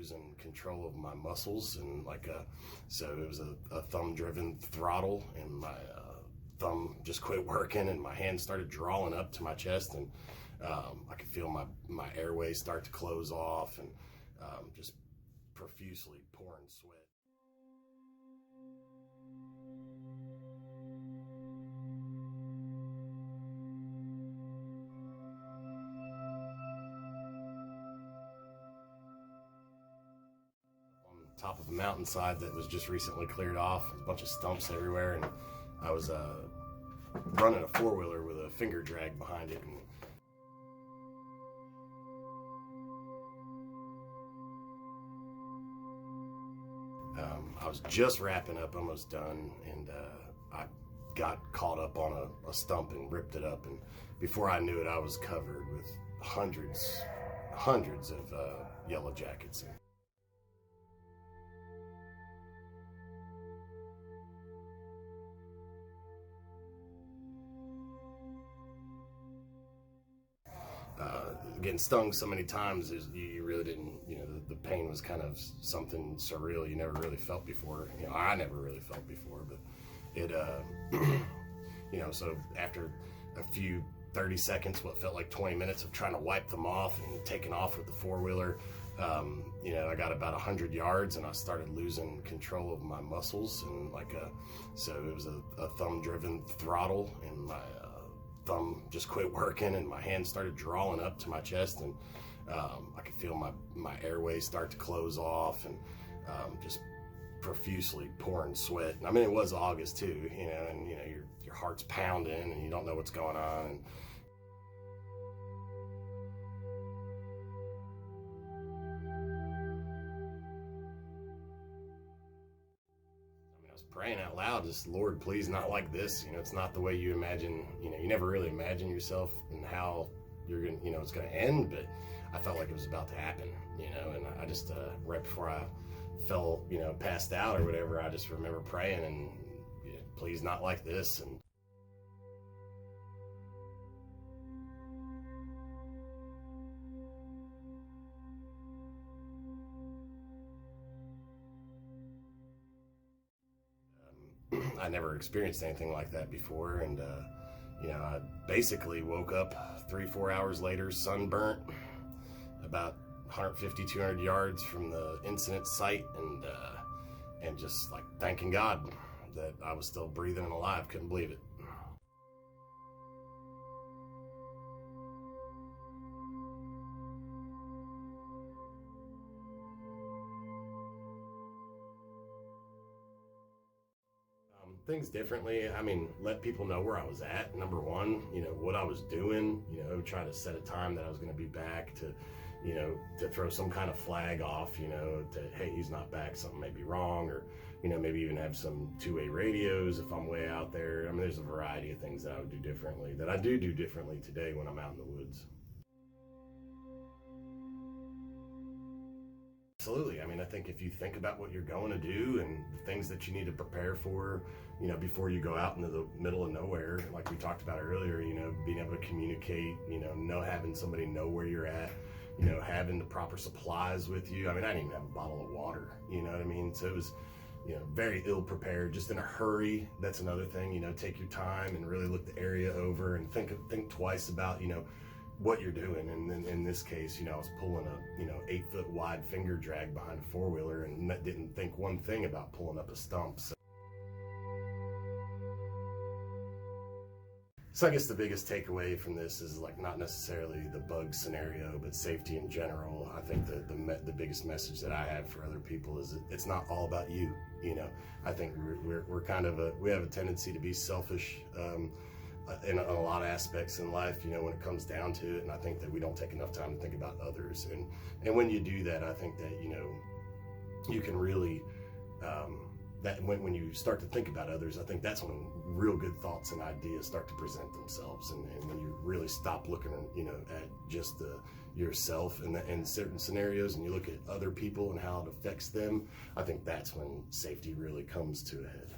losing control of my muscles, and so it was a thumb-driven throttle, and my thumb just quit working, and my hand started drawing up to my chest, and I could feel my airways start to close off, and just profusely pouring sweat. Top of a mountainside that was just recently cleared off, a bunch of stumps everywhere, and I was running a four-wheeler with a finger drag behind it, and I was just wrapping up, almost done, and I got caught up on a stump and ripped it up, and before I knew it, I was covered with hundreds of yellow jackets. Getting stung so many times, you really didn't, the pain was kind of something surreal you never really felt before. I never really felt before, but it, so after a few 30 seconds, what felt like 20 minutes of trying to wipe them off and taking off with the four-wheeler, I got about 100 yards and I started losing control of my muscles, and so it was a thumb-driven throttle, and my thumb just quit working, and my hand started drawing up to my chest, and I could feel my airways start to close off, and just profusely pouring sweat. I mean, it was August too, and your heart's pounding and you don't know what's going on. And praying out loud, just, Lord, please not like this. It's not the way you imagine, you never really imagine yourself and how you're going to, it's going to end, but I felt like it was about to happen, and I just, right before I fell, passed out or whatever, I just remember praying and, please not like this. And I never experienced anything like that before, and I basically woke up 3-4 hours later, sunburnt, about 150-200 yards from the incident site, and just thanking God that I was still breathing and alive. Couldn't believe it. Things differently. I mean, let people know where I was at, number one, what I was doing, try to set a time that I was going to be back, to throw some kind of flag off, to, hey, he's not back, something may be wrong, or, maybe even have some two-way radios if I'm way out there. I mean, there's a variety of things that I would do differently, that I do differently today when I'm out in the woods. Absolutely. I mean, I think if you think about what you're going to do and the things that you need to prepare for, before you go out into the middle of nowhere, like we talked about earlier, being able to communicate, having somebody know where you're at, having the proper supplies with you. I mean, I didn't even have a bottle of water, you know what I mean? So it was, very ill prepared, just in a hurry. That's another thing, take your time and really look the area over and think twice about, what you're doing. And then in this case, I was pulling a 8-foot wide finger drag behind a four-wheeler, and didn't think one thing about pulling up a stump. So I guess the biggest takeaway from this is not necessarily the bug scenario, but safety in general. I think the biggest message that I have for other people is that it's not all about you. I think we're kind of we have a tendency to be selfish in a lot of aspects in life, when it comes down to it. And I think that we don't take enough time to think about others. And when you do that, I think that, you can really, that when you start to think about others, I think that's when real good thoughts and ideas start to present themselves. And when you really stop looking, at just yourself in certain scenarios, and you look at other people and how it affects them, I think that's when safety really comes to a head.